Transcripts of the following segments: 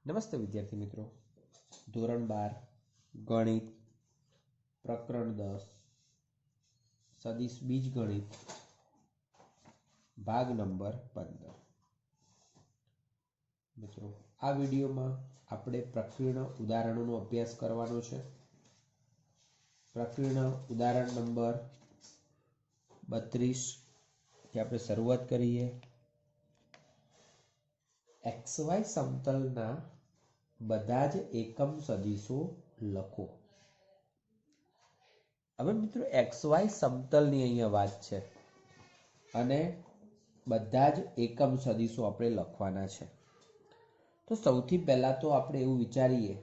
નમસ્તે વિદ્યાર્થી મિત્રો, ધોરણ 12 ગણિત પ્રકરણ 10 સદિશ બીજગણિત ભાગ નંબર 15 મિત્રો, આ વિડીયોમાં આપણે પ્રકીર્ણ ઉદાહરણોનો અભ્યાસ કરવાનો છે. પ્રકીર્ણ ઉદાહરણ નંબર 32 થી આપણે શરૂઆત કરીએ. XY સમતલના બધા જ એકમ સદિશો લખો. હવે મિત્રો, XY સમતલની અહીંયા વાત છે અને બધા જ એકમ સદિશો આપણે લખવાના છે. તો સૌથી પહેલા તો આપણે એવું વિચારીએ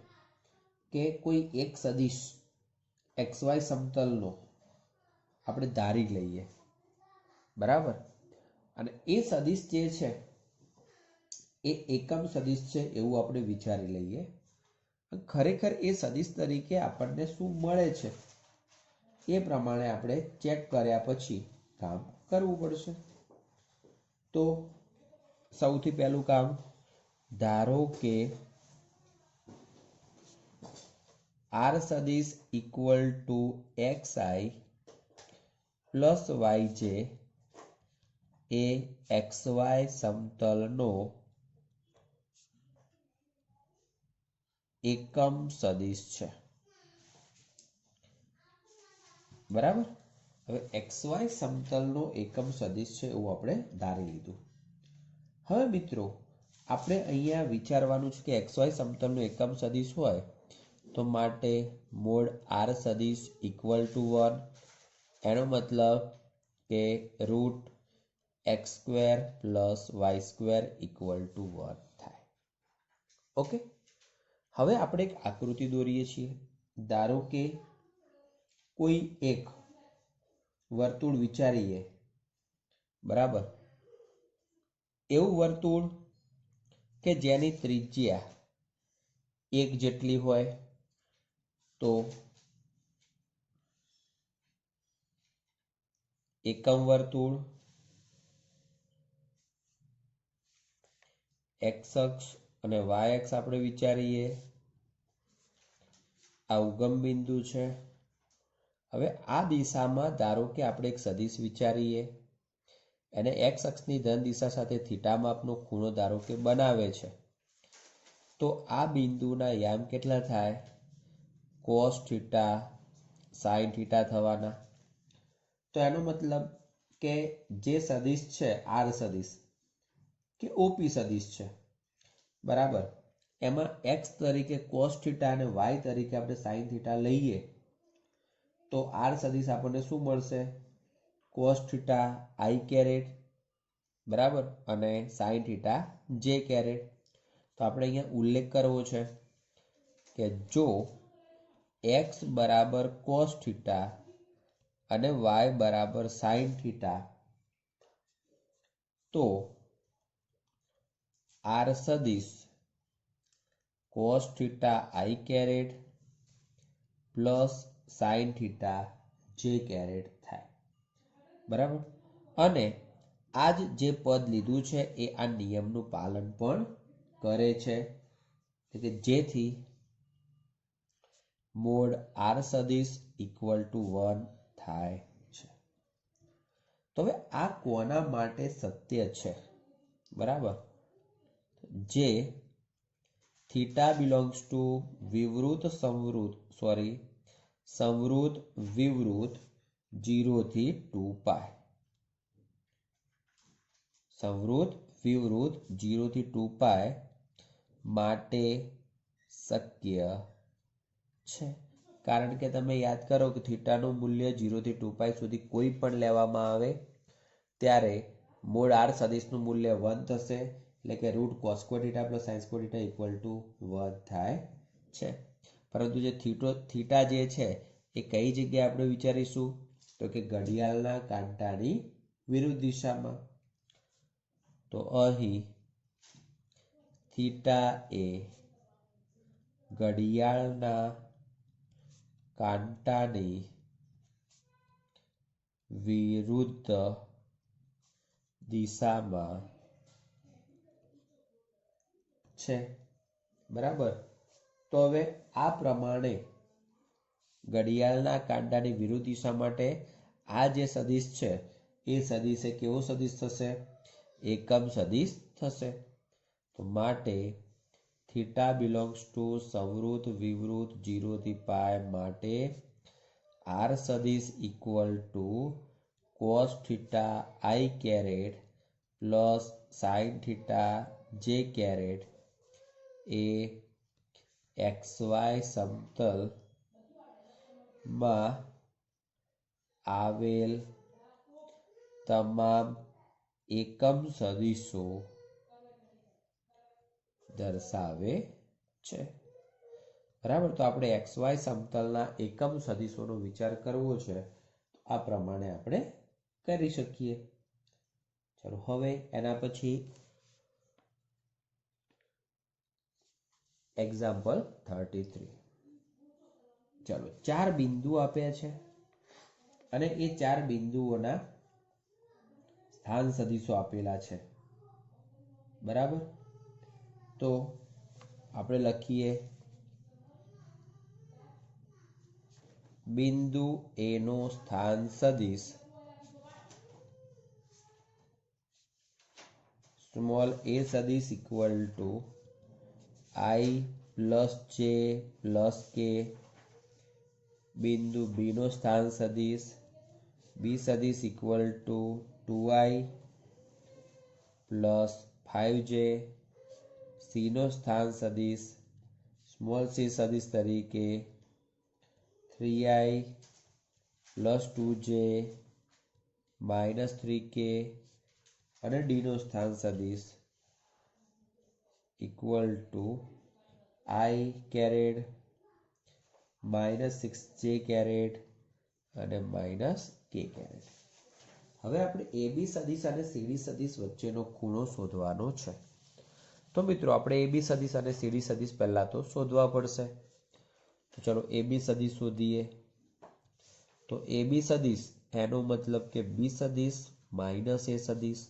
કે કોઈ એક સદિશ XY સમતલનો આપણે ધારી લઈએ, બરાબર? અને એ સદિશ જે છે એ એકમ સદિશ છે એવું આપણે વિચારી લઈએ. ખરેખર એ સદિશ તરીકે આપણને શું મળે છે એ પ્રમાણે આપણે ચેક કર્યા પછી કામ કરવું પડશે. તો સૌથી પહેલું કામ, ધારો કે R સદિશ equal two xi plus yj એ XY સમતલનો એકમ સદિશ છે, બરાબર? હવે XY સમતલનો એકમ સદિશ છે એવું આપણે ધારી લીધું. હવે મિત્રો, આપણે અહીંયા વિચારવાનું છે કે XY સમતલનો એકમ સદિશ હોય તો માટે મોડ R સદિશ ઇક્વલ ટુ 1, એનો મતલબ કે root x square plus y square equal to 1 થાય. ઓકે, હવે આપણે એક આકૃતિ દોરીએ છીએ. ધારો કે કોઈ એક વર્તુળ વિચારીએ, બરાબર? એવું વર્તુળ કે જેની ત્રિજ્યા 1 જેટલી હોય તો એકમ વર્તુળ, x અક્ષ અને y અક્ષ આપણે વિચારીએ. આ ઉગમ બિંદુ છે. હવે આ દિશામાં ધારો કે આપણે એક સદિશ વિચારીએ અને x અક્ષની ધન દિશા સાથે થીટા માપનો ખૂણો ધારો કે બનાવે છે, તો આ બિંદુના યામ કેટલા થાય? cos થીટા sin થીટા થવાના. તો એનો મતલબ કે જે સદિશ છે R સદિશ કે OP સદિશ છે, બરાબર? એમાં x તરીકે cos થીટા અને y તરીકે આપણે sin થીટા લઈએ તો R સદિશ આપણને શું મળશે? cos થીટા i કેરેટ, બરાબર, અને sin થીટા j કેરેટ. તો આપણે અહીંયા ઉલ્લેખ કરવો છે કે જો x બરાબર cos થીટા અને y બરાબર sin થીટા, તો R સદિશ cos theta i caret plus sin theta j caret થાય, બરાબર? અને આ જે પદ લીધું છે એ આ નિયમનું પાલન પણ કરે છે, કે જેથી મોડ R સદિશ ઇક્વલ ટુ 1 થાય છે. તો હવે આ કોના માટે સત્ય છે, બરાબર? જે થીટા બિલોંગ્સ ટુ વિવૃત સંવૃત વિવૃત 0 થી 2 પાય. સંવૃત વિવૃત 0 થી 2 પાય માટે શક્ય છે. કારણ કે તમે યાદ કરો કે થીટાનું મૂલ્ય 0 થી 2 પાય સુધી કોઈ પણ લેવામાં આવે ત્યારે મોડ R સદિશનું મૂલ્ય 1 થશે, એટલે કે root cos square theta plus sin square theta equal to 1 થાય છે. પરંતુ જે થીટા જે છે એ કઈ જગ્યાએ આપણે વિચારીશું? તો કે ઘડિયાળના કાંટાની વિરુદ્ધ દિશામાં. તો અહીં થીટા એ ઘડિયાળના કાંટાની વિરુદ્ધ દિશામાં છે. બરાબર. તો હવે આ પ્રમાણે ઘડિયાળના કાંટાની વિરુદ્ધ દિશા માટે આ જે સદિશ છે એ સદિશ એ કેવો સદિશ થશે? એકમ સદિશ થશે. તો માટે થીટા બિલોંગ્સ ટુ સંવૃત વિવૃત 0 થી પાય માટે આર સદિશ equal to cos theta I caret plus sine theta J caret એ XY સમતલ માં આવેલ તમામ એકમ સદિશો દર્શાવે છે. બરાબર. તો આપણે XY સમતલના એકમ સદિશોનો વિચાર કરવો છે. આ પ્રમાણે આપણે કરી શકીએ. ચલો હવે એના પછી એક્ઝામ્પલ 33. ચલો 4 બિંદુ આપ્યા છે અને એ 4 બિંદુઓના સ્થાન સદિશો આપેલા છે. બરાબર. તો આપણે લખીએ બિંદુ A નો સ્થાન સદિશ સ્મોલ a સદિશ equal to I plus J plus K. બિંદુ B નો સ્થાન સદિશ B સદિશ equal two 2I plus 5J. C નો સ્થાન સદિશ સ્મોલ c સદિશ તરીકે 3I plus 2J minus 3K અને D નો સ્થાન સદિશ equal to I caret minus 6J caret અને માઇનસ K કેરેટ. હવે આપણે AB સદિશ અને CD સદિશ વચ્ચેનો ખૂણો શોધવાનો છે. તો મિત્રો આપણે AB સદિશ અને CD સદિશ પહેલા તો શોધવા પડશે. તો ચલો AB સદિશ શોધીએ. તો AB સદિશ એનો મતલબ કે B સદિશ માઇનસ A સદિશ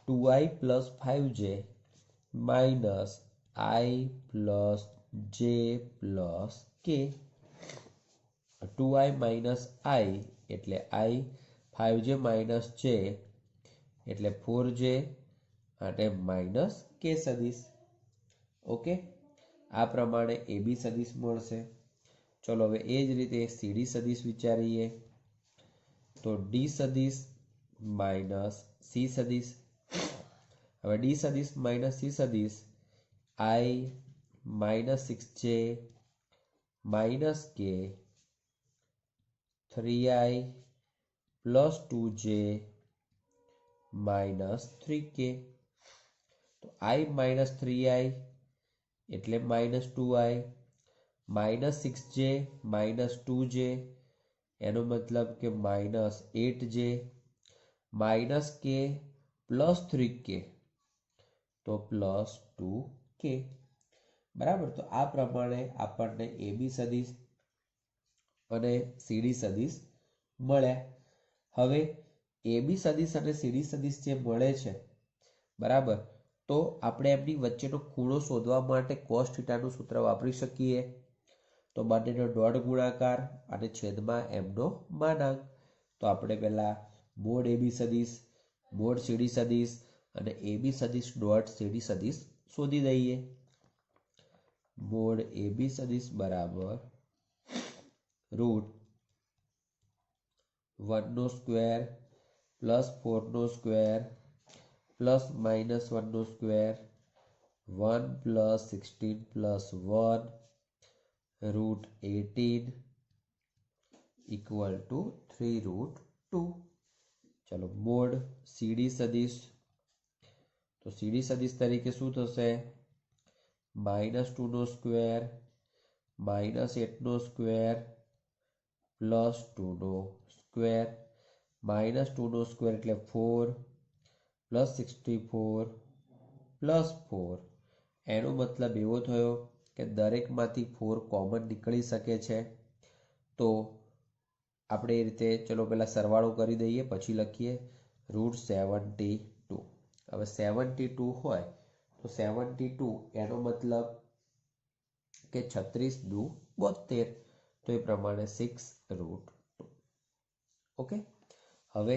2I plus 5J minus I plus J plus K. 2I minus I એટલે I, 5J માઇનસ J એટલે 4J અને માઇનસ K સદિશ. ઓકે. આ પ્રમાણે AB સદિશ મળશે. ચલો હવે એ જ રીતે CD સદિશ વિચારીએ. તો D સદિશ માઇનસ C સદિશ. હવે D સદિશ માઇનસ C સદિશ I minus 6J minus K 3I plus 2J minus 3K. તો I માઇનસ 3I એટલે minus 2I minus 6J minus 2J એનો મતલબ કે minus 8J minus K plus 3K તો પ્લસ 2K. બરાબર. તો આ પ્રમાણે આપણને AB સદિશ અને CD સદિશ મળ્યા. હવે AB સદિશ અને CD સદિશ જે મળે છે બરાબર, તો આપણે એમની વચ્ચેનો ખૂણો શોધવા માટે cos થીટાનું સૂત્ર વાપરી શકીએ. તો બંનેનો ડોટ ગુણાકાર અને છેદમાં એમનો માનાંક. તો આપણે પહેલા મોડ AB સદિશ મોડ CD સદિશ અને AB સદિશ ડોટ CD સદિશ શોધી દઈએ. મોડ AB સદિશ બરાબર રૂટ 1 નો સ્ક્વેર પ્લસ 4 નો સ્ક્વેર પ્લસ માઇનસ 1 નો square 1 plus 16 plus 1 root 18 equal to 3 root 2. ચલો મોડ CD સદિશ. તો CD સદિશ તરીકે શું થશે? માઇનસ 2 નો સ્ક્વેર માઇનસ 8 નો સ્ક્વેર પ્લસ 2 નો સ્ક્વેર માઇનસ 2 નો સ્ક્વેર એટલે 4 પ્લસ 64 પ્લસ 4. એનો મતલબ એવો થયો કે દરેકમાંથી 4 કોમન નીકળી શકે છે. તો આપણે એ રીતે ચલો પહેલા સરવાળો કરી દઈએ પછી લખીએ રૂટ 72. હવે 72 હોય તો 72 એનો મતલબ કે 36 દુ 72, તો એ પ્રમાણે 6√2. ઓકે, હવે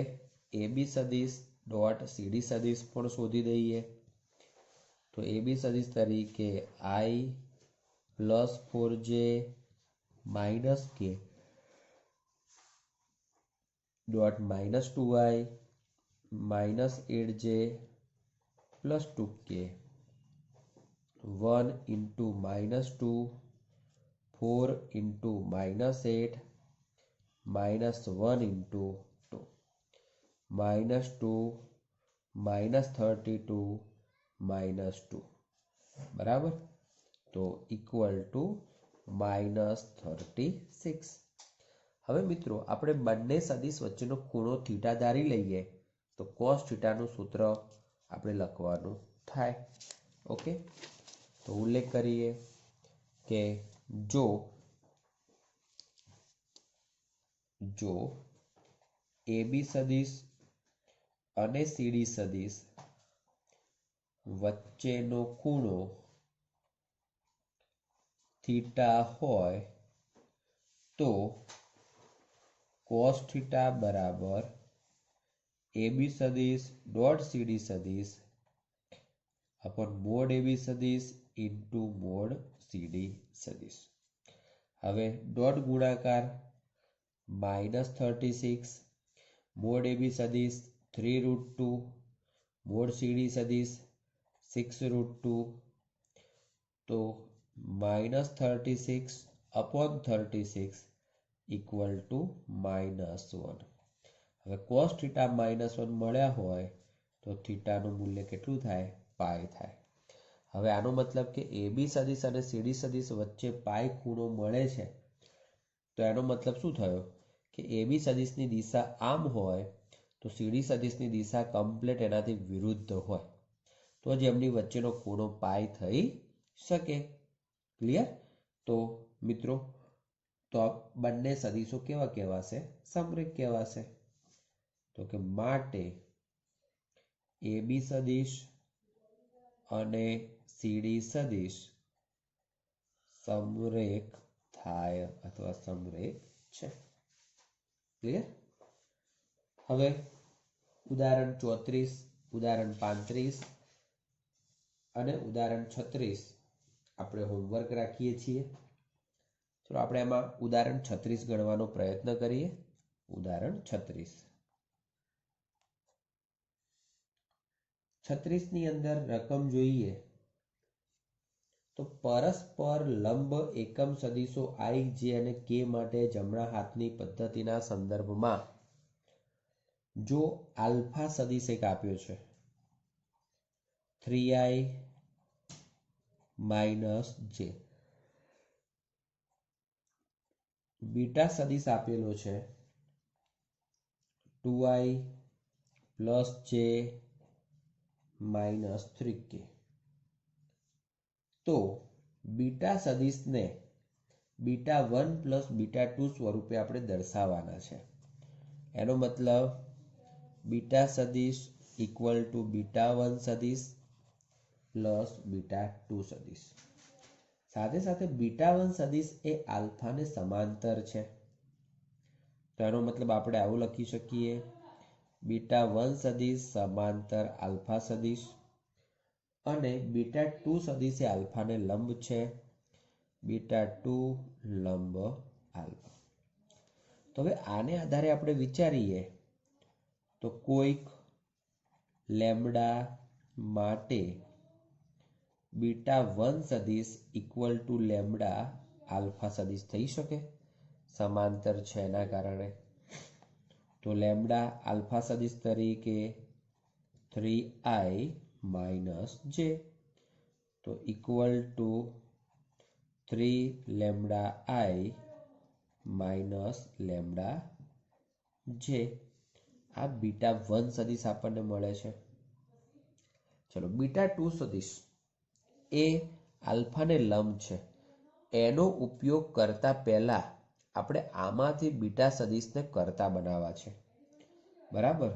AB સદિશ ડોટ CD સદિશ પણ શોધી દઈએ. તો AB સદિશ તરીકે I plus 4J minus K dot minus 2I minus 8J plus 2K 1 into -2 4 into -8 minus 1 into 2 -2 -32 -2 બરાબર, તો ઇક્વલ ટુ -36. હવે મિત્રો આપણે બંને સદિશ વચ્ચેનો ખૂણો થીટા ધારી લઈએ તો cos થીટાનું સૂત્ર આપણે લખવાનું થાય. ઓકે, તો ઉલ્લેખ કરીએ કે જો AB સદિશ અને CD સદિશ વચ્ચેનો ખૂણો થીટા હોય તો cos થીટા બરાબર AB સદિશ ડોટ CD સદિશ अपॉन मोड AB सदिश इंटू मोड CD सदिश. હવે ડોટ ગુણાકાર -36 મોડ AB સદિશ 3√2 મોડ CD સદિશ 6√2, તો -36 अपॉन 36 ઇક્વલ ટુ -1. હવે cos થીટા -1 મળ્યા હોય તો થીટાનું મૂલ્ય કેટલું થાય? પાઈ થાય. હવે આનો મતલબ કે AB સદિશ અને CD સદિશ વચ્ચે પાઈ ખૂણો મળે છે, તો એનો મતલબ શું થયો કે AB સદિશની દિશા આમ હોય તો CD સદિશની દિશા કમ્પ્લીટ એનાથી વિરુદ્ધ હોય તો જ એમની વચ્ચેનો ખૂણો પાઈ થઈ શકે. ક્લિયર? તો મિત્રો તો બંને સદિશો કેવા કહેવાશે? સમરેખ કહેવાશે. તો કે માટે AB સદિશ અને CD સદિશ સમરેખ થાય અથવા સમરેખ છે. ક્લિયર? હવે ઉદાહરણ 34, ઉદાહરણ 35 અને ઉદાહરણ 36 આપણે હોમવર્ક રાખીએ છીએ. તો આપણે એમાં ઉદાહરણ 36 ગણવાનો પ્રયત્ન કરીએ. ઉદાહરણ 36 ની અંદર રકમ જોઈએ તો પરસ્પર લંબ એકમ સદિશો I, J અને K માટે જમણા હાથની પદ્ધતિના સંદર્ભમાં જો આલ્ફા સદિશ એક આપ્યો છે 3I - J, બીટા સદિશ આપેલો છે 2I + J - 3K, તો બીટા સદિશને β1 + β2 સ્વરૂપે આપણે દર્શાવવાના છે. એનો મતલબ બીટા સદિશ ઇક્વલ ટુ β1 સદિશ પ્લસ β2 સદિશ. સાથે સાથે β1 સદિશ એ આલ્ફાને સમાંતર છે, તો એનો મતલબ આપણે આવું લખી શકીએ β1 સદિશ સમાંતર આલ્ફા સદિશ અને β2 સદિશ એ આલ્ફાને લંબ છે, β2 લંબ આલ્ફા. તો હવે આને આધારે આપણે વિચારીએ તો કોઈક લેમ્બડા માટે β1 સદિશ ઇક્વલ ટુ લેમ્બડા આલ્ફા સદિશ થઈ શકે, સમાંતર છે એના કારણે. તો લેમ્બડા આલ્ફા સદિશ તરીકે 3I - J, તો equal to 3 lambda I - lambda J. આ β1 સદિશ આપણને મળે છે. ચલો β2 સદિશ એ આલ્ફાને લંબ છે, એનો ઉપયોગ કરતા પહેલા આપણે આમાંથી બીટા સદિશને કરતા બનાવવા છે. બરાબર?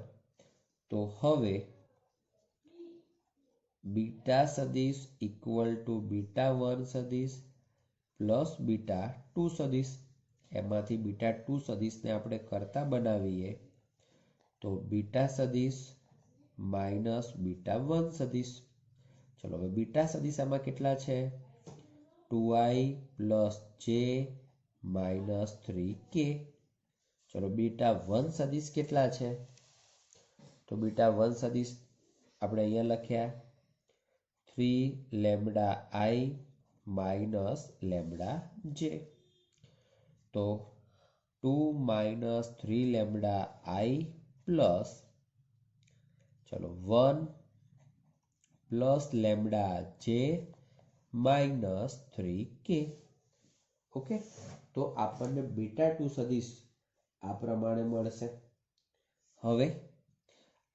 તો હવે બીટા સદિશ ઇક્વલ ટુ β1 સદિશ પ્લસ β2 સદિશ. એમાંથી β2 સદિશને આપણે કરતા બનાવીએ તો બીટા સદિશ માઇનસ β1 સદિશ. ચલો હવે બીટા સદિશ આમાં કેટલા છે? 2i plus j minus 3k. ચલો β1 સદિશ કેટલા છે? તો β1 સદિશ આપણે અહીંયા લખ્યા 3 lambda i minus lambda j. તો 2 માઇનસ 3 લેમ્ડા i પ્લસ ચલો 1 plus lambda j minus 3k. Okay, તો આપણને β2 સદિશ આ પ્રમાણે મળશે. હવે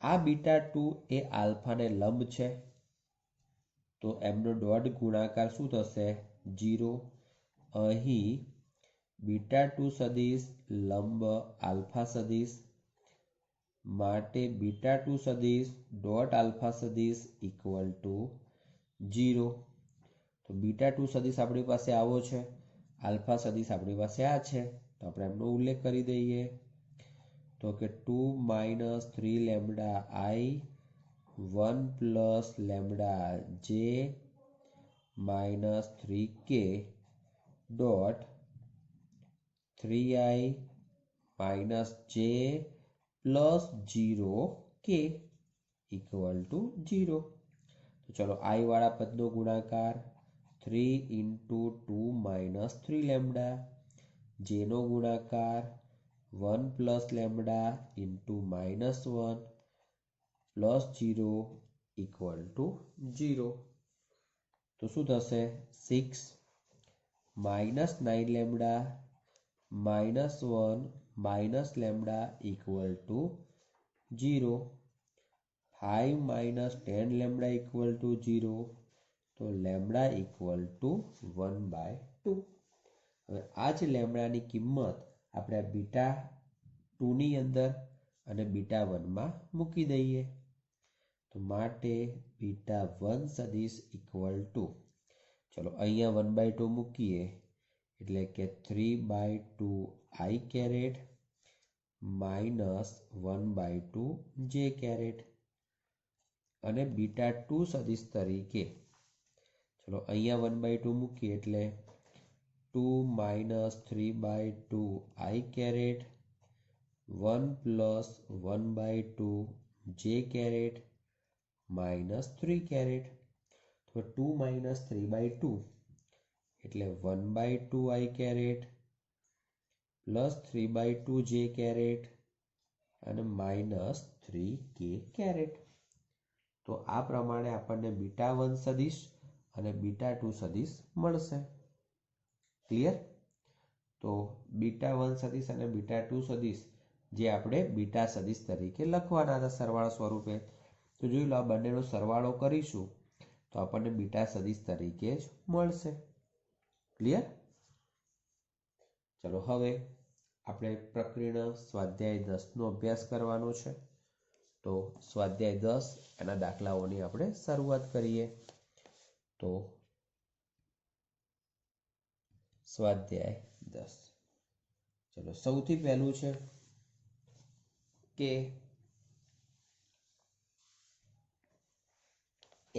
આ β2 એ આલ્ફાને લંબ છે, તો એમનો ડોટ ગુણાકાર શું થશે? 0. અહીં β2 સદિશ લંબ આલ્ફા સદિશ માટે β2 સદિશ ડોટ આલ્ફા સદિશ ઇક્વલ ટુ 0. તો β2 સદિશ આપણી પાસે આવો છે, આલ્ફા સદિશ આપણી પાસે આ છે, તો આપણે એમનો ઉલ્લેખ કરી દઈએ તો કે 2 minus 3 lambda i 1 plus lambda j minus 3k dot 3i minus j plus 0k equal to 0. તો ચલો i વાળા પદનો ગુણાકાર 3 ઇન્ટુ 2 માઇનસ 3 લેમ્ડા, j નો ગુણાકાર 1 plus lambda into minus 1 plus 0 equal to 0. તો શું થશે? 6 minus 9 lambda minus 1 minus lambda equal to 0. 5 minus 10 lambda equal to 0. તો લેમ્ડા ઇક્વલ ટુ 1/2. હવે આ જ લેમ્ડાની કિંમત આપણે β2 ની અંદર અને β1 માં મૂકી દઈએ. તો માટે β1 સદિશ ઇક્વલ ટુ ચલો અહીંયા 1/2 મૂકીએ એટલે કે 3/2 i caret minus 1/2 j caret. અને β2 સદિશ તરીકે ચલો અહીંયા 1/2 મૂકીએ એટલે 2 minus 3/2 i caret 1 plus 1/2 j caret minus 3 caret. તો 2 માઇનસ 3/2 એટલે 1/2 i caret plus 3/2 j caret અને માઇનસ 3k કેરેટ. તો આ પ્રમાણે આપણને β1 સદિશ અને β2 સદિશ મળશે. ક્લિયર? તો β1 સદિશ અને β2 સદિશ જે આપણે બીટા સદિશ તરીકે લખવાના હતા સરવાળા સ્વરૂપે, તો જોઈ લો આ બંનેનો સરવાળો કરીશું તો આપણને બીટા સદિશ તરીકે જ મળશે. ક્લિયર? ચલો હવે આપણે પ્રકરણ સ્વાધ્યાય 10 નો અભ્યાસ કરવાનો છે. તો સ્વાધ્યાય 10 એના દાખલાઓની આપણે શરૂઆત કરીએ. તો સ્વાધ્યાય 10 ચલો સૌથી પહેલું છે કે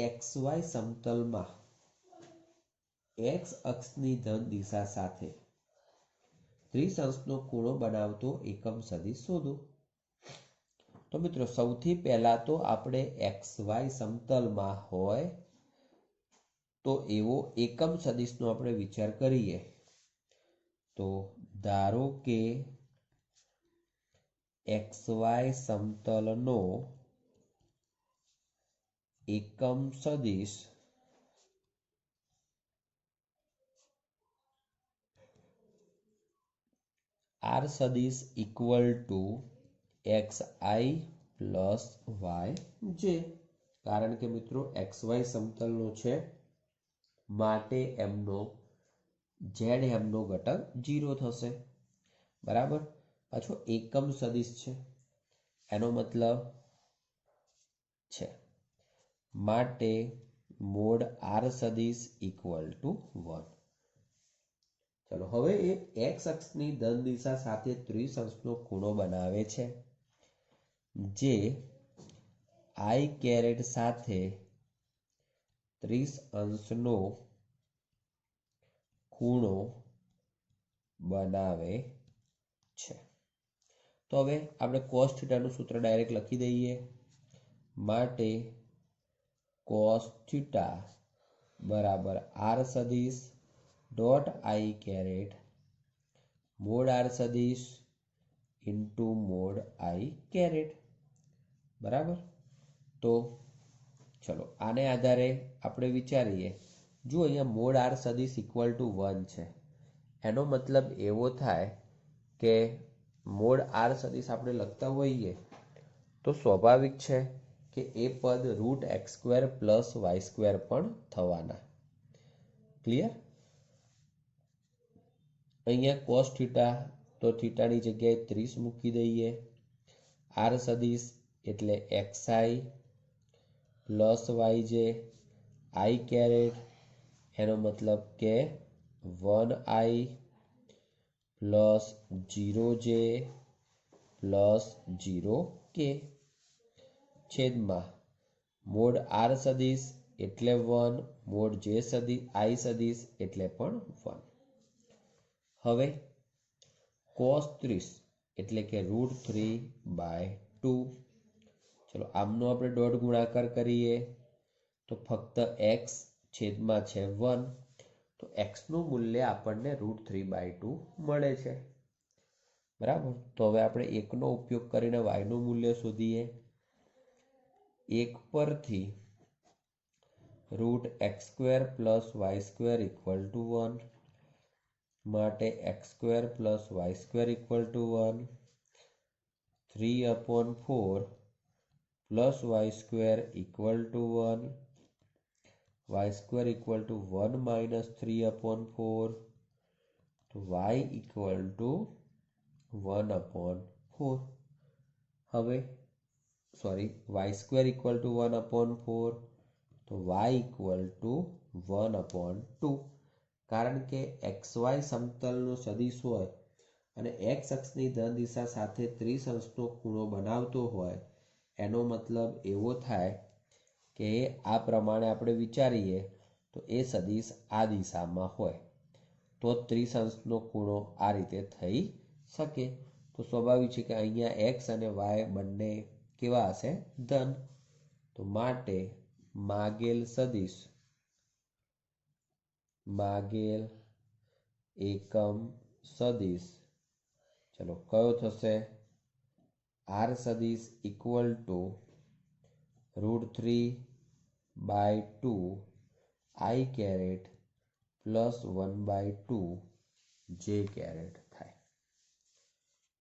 XY સમતલમાં x અક્ષની ધન દિશા સાથે ત્રિશંકુનો ખૂણો બનાવતો એકમ સદિશ શોધો. તો મિત્રો સૌથી પહેલા તો આપણે XY સમતલમાં હોય તો એવો એકમ સદિશનો આપણે વિચાર કરીએ. તો ધારો કે XY સમતલનો એકમ સદિશ R સદિશ equal two xi plus yj. કારણ કે મિત્રો XY સમતલનો છે માટે એમનો z એમનો ઘટક 0 થશે. બરાબર? પાછો એકમ સદિશ છે એનો મતલબ છે માટે મોડ આર સદિશ ઇક્વલ ટુ 1. ચલો હવે એ એક્સ અક્ષની ધન દિશા સાથે 30 અંશનો ખૂણો બનાવે છે, જે આઈ કેરેટ સાથે 30 અંશનો ખૂણો બનાવે છે. તો હવે આપણે cos થીટાનું સૂત્ર ડાયરેક્ટ લખી દઈએ. માટે cos થીટા બરાબર આર સદિશ dot I caret mod R સદિશ ઇન્ટુ મોડ આઈ કેરેટ. બરાબર. તો ચલો આને આધારે આપણે વિચારીએ. જો અહીંયા મોડ આર સદિશ ઇક્વલ ટુ 1 છે, એનો મતલબ એવો થાય કે મોડ આર સદિશ આપણે લખતા હોઈએ તો સ્વાભાવિક છે કે એ પદ root x square plus y square પણ થવાના. ક્લિયર? અહીંયા કોસ થીટા તો થીટાની જગ્યાએ 30 મૂકી દઈએ. આર સદિશ એટલે એક્સઆઈ પ્લસ વાયજે આઈ કેરેટ, એનો મતલબ કે 1i plus 0j plus 0k છેદમાં મોડ આર સદિશ એટલે 1, મોડ જે સદિશ આઈ સદિશ એટલે પણ 1. હવે cos 30 એટલે કે √3/2. ચલો આમનો આપણે ડોટ ગુણાકાર કરીએ તો ફક્ત x છેદમાં છે 1, તો x નું મૂલ્ય આપણને √3/2 મળે છે. બરાબર. તો હવે આપણે 1 નો ઉપયોગ કરીને y નું મૂલ્ય શોધીએ. 1 પરથી √x² plus y² equal to 1 માટે x² plus y² equal to 1, 3/4 plus y² equal to 1, y² equal to 1 minus 3/4, તો y ઇક્વલ ટુ 1/4. હવે y² ઇક્વલ ટુ 1/4, તો y ઇક્વલ ટુ 1/2. કારણ કે xy સમતલનો સદિશ હોય અને x અક્ષની ધન દિશા સાથે 30 અંશનો ખૂણો બનાવતો હોય, એનો મતલબ એવો થાય કે આ પ્રમાણે આપણે વિચારીએ તો એ સદિશ આ દિશામાં હોય તો 30 અંશનો ખૂણો આ રીતે થઈ શકે. તો સ્વાભાવિક છે કે અહીંયા x અને y બંને કેવા હશે? ધન. તો માટે માગેલ સદિશ માગેલ એકમ સદિશ ચલો કયો થશે? આર સદિશ equal to √3/2 I caret plus 1/2 J caret થાય.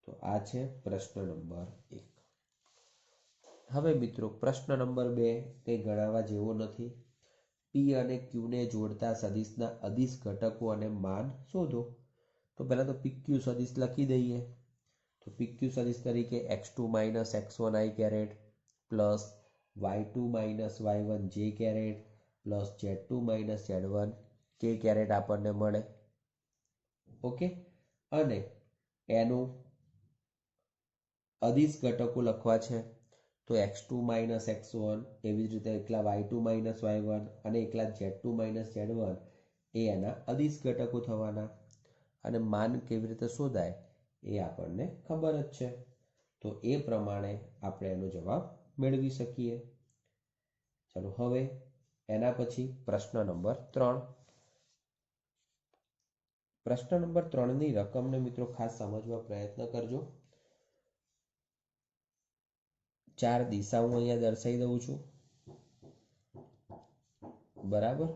તો આ છે પ્રશ્ન નંબર 1. હવે મિત્રો પ્રશ્ન નંબર 2 કંઈ ગણાવવા જેવો નથી. પી અને ક્યુ ને જોડતા સદિશના અદિશ ઘટકો અને માન શોધો. તો પહેલા તો પીક્યુ સદિશ લખી દઈએ. તો પીક્યુ સદિશ તરીકે x2 minus x1 I caret plus y2 minus y1 J caret plus z2 minus z1 કે કેરેટ આપણને મળે. ઓકે. અને એનું અદિશ ઘટકો લખવા છે તો x2 માઇનસ x1, એવી જ રીતે એકલા y2 માઇનસ y1 અને એકલા z2 માઇનસ z1 એ એના અદિશ ઘટકો થવાના. અને માન કેવી રીતે શોધાય એ આપણને ખબર જ છે. તો એ પ્રમાણે આપણે એનો જવાબ મેળવી શકીએ. ચલો હવે એના પછી પ્રશ્ન નંબર 3. પ્રશ્ન નંબર 3 ની રકમને મિત્રો ખાસ સમજવા પ્રયત્ન કરજો. 4 દિશા હું અહીંયા દર્શાવી દઉં છું. બરાબર.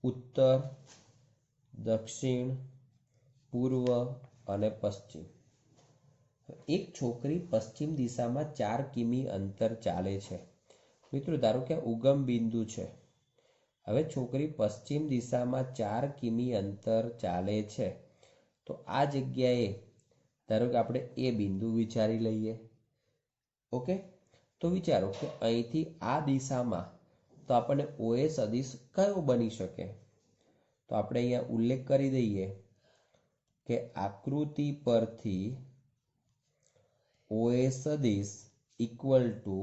ઉત્તર, દક્ષિણ, પૂર્વ અને પશ્ચિમ. એક છોકરી પશ્ચિમ દિશામાં 4 કિમી અંતર ચાલે છે. મિત્રો ધારો કે ઉગમ બિંદુ છે. હવે છોકરી પશ્ચિમ દિશામાં 4 કિમી અંતર ચાલે છે. તો આ જગ્યાએ ધારો કે આપણે એ બિંદુ વિચારી લઈએ. ઓકે, તો વિચારો કે અહીંથી આ દિશામાં તો આપણને OA સદિશ કયો બની શકે? તો આપણે અહીંયા ઉલ્લેખ કરી દઈએ કે આકૃતિ પરથી OA સદિશ equal to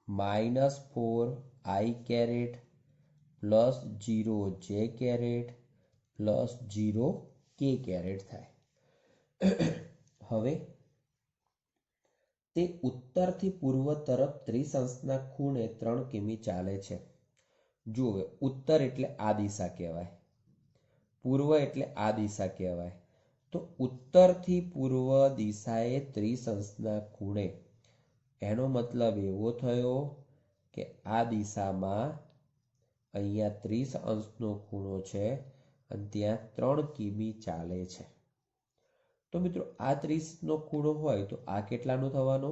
-4i caret plus 0j caret plus 0k caret થાય. હવે તે ઉત્તરથી પૂર્વ તરફ ત્રિસંસ્થના ખૂણે 3 કિમી ચાલે છે. જુઓ, ઉત્તર એટલે આ દિશા કહેવાય, પૂર્વ એટલે આ દિશા કહેવાય. તો ઉત્તરથી પૂર્વ દિશાએ ત્રિસંસ્થના ખૂણે, એનો મતલબ એવો થયો કે આ દિશામાં અહીંયા 30 અંશનો ખૂણો છે અને ત્યાં 3 કિમી ચાલે છે. તો મિત્રો આ 30નો ખૂણો હોય તો આ કેટલાનો થવાનો?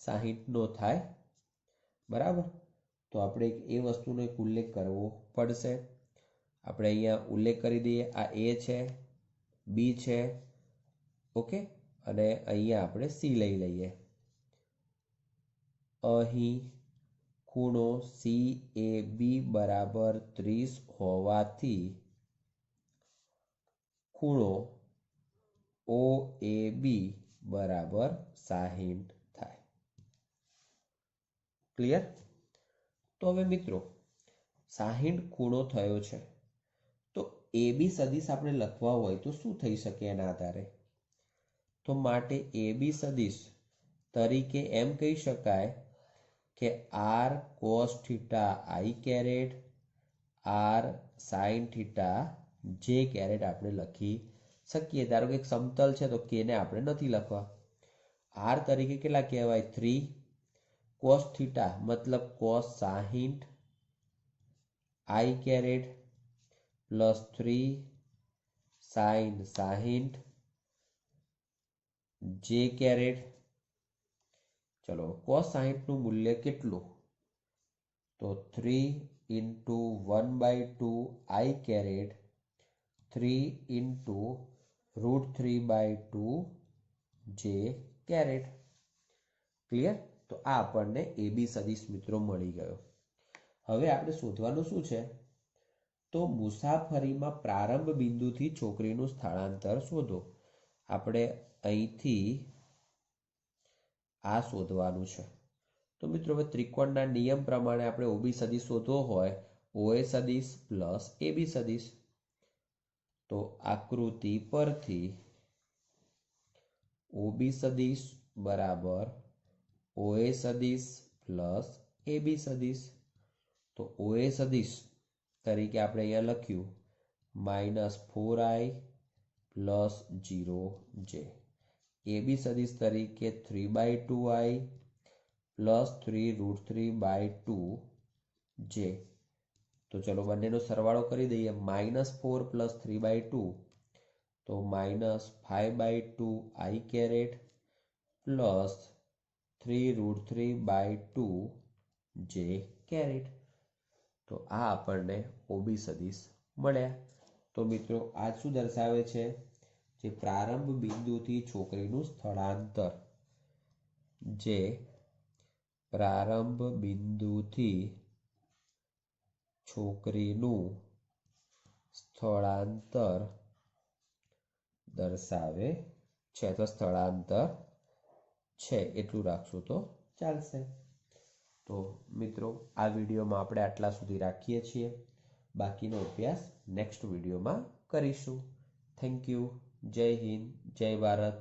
60નો થાય, બરાબર? તો આપણે એ વસ્તુનો એક ઉલ્લેખ કરવો પડશે. આપણે અહીંયા ઉલ્લેખ કરી દઈએ, આ A છે, B છે, ઓકે, અને અહીંયા આપણે C લઈ લઈએ. અહીં ખૂણો CAB બરાબર 30 હોવાથી ખૂણો OAB બરાબર 60 થાય. ક્લિયર? તો હવે મિત્રો 60 ખૂણો થયો છે, તો AB સદિશ આપણે લખવા હોય તો શું થઈ શકે એના આધારે? તો માટે AB સદિશ તરીકે એમ કહી શકાય કે r cos theta i caret r sin theta j caret આપણે લખી શકીએ. ધારો કે એક સમતલ છે તો k ને આપણે નથી લખવા. r તરીકે કેટલા કહેવાય? 3 cos થીટા મતલબ cos 60 i caret plus 3 sin 60 j caret. ચલો, cos 60 નું મૂલ્ય કેટલું? તો 3 into 1/2 i caret 3 into √3/2 j caret. Clear? તો આ આપણને AB સદિશ મિત્રો મળી ગયો. હવે આપણે શોધવાનું શું છે? તો મુસાફરીમાં પ્રારંભ બિંદુથી છોકરીનું સ્થળાંતર શોધો. આપણે અહીંથી આ શોધવાનું છે. તો મિત્રો હવે ત્રિકોણના નિયમ પ્રમાણે આપણે OB સદિશ શોધવો હોય, OA સદિશ પ્લસ AB સદિશ. તો આકૃતિ પરથી OB સદિશ બરાબર OA સદિશ પ્લસ AB સદિશ. તો OA સદિશ તરીકે આપણે અહીંયા લખ્યું -4i પ્લસ 0j. AB સદિશ તરીકે 3/2i પ્લસ 3√3/2j. તો ચલો બંનેનો સરવાળો કરી દઈએ. -4 પ્લસ 3/2 તો -5/2i caret plus 3√3/2j caret. તો આ આપણને OB સદિશ મળ્યા. તો મિત્રો આ શું દર્શાવે છે? જે પ્રારંભ બિંદુથી છોકરીનું સ્થળાંતર, જે પ્રારંભ બિંદુથી છોકરીનું સ્થળાંતર દર્શાવે છે. તો સ્થળાંતર છે એટલું રાખશું તો ચાલશે. તો મિત્રો આ વિડીયોમાં આપણે આટલા સુધી રાખીએ છીએ. બાકીનો અભ્યાસ નેક્સ્ટ વિડીયોમાં કરીશું. Thank you. જય હિન્દ, જય ભારત.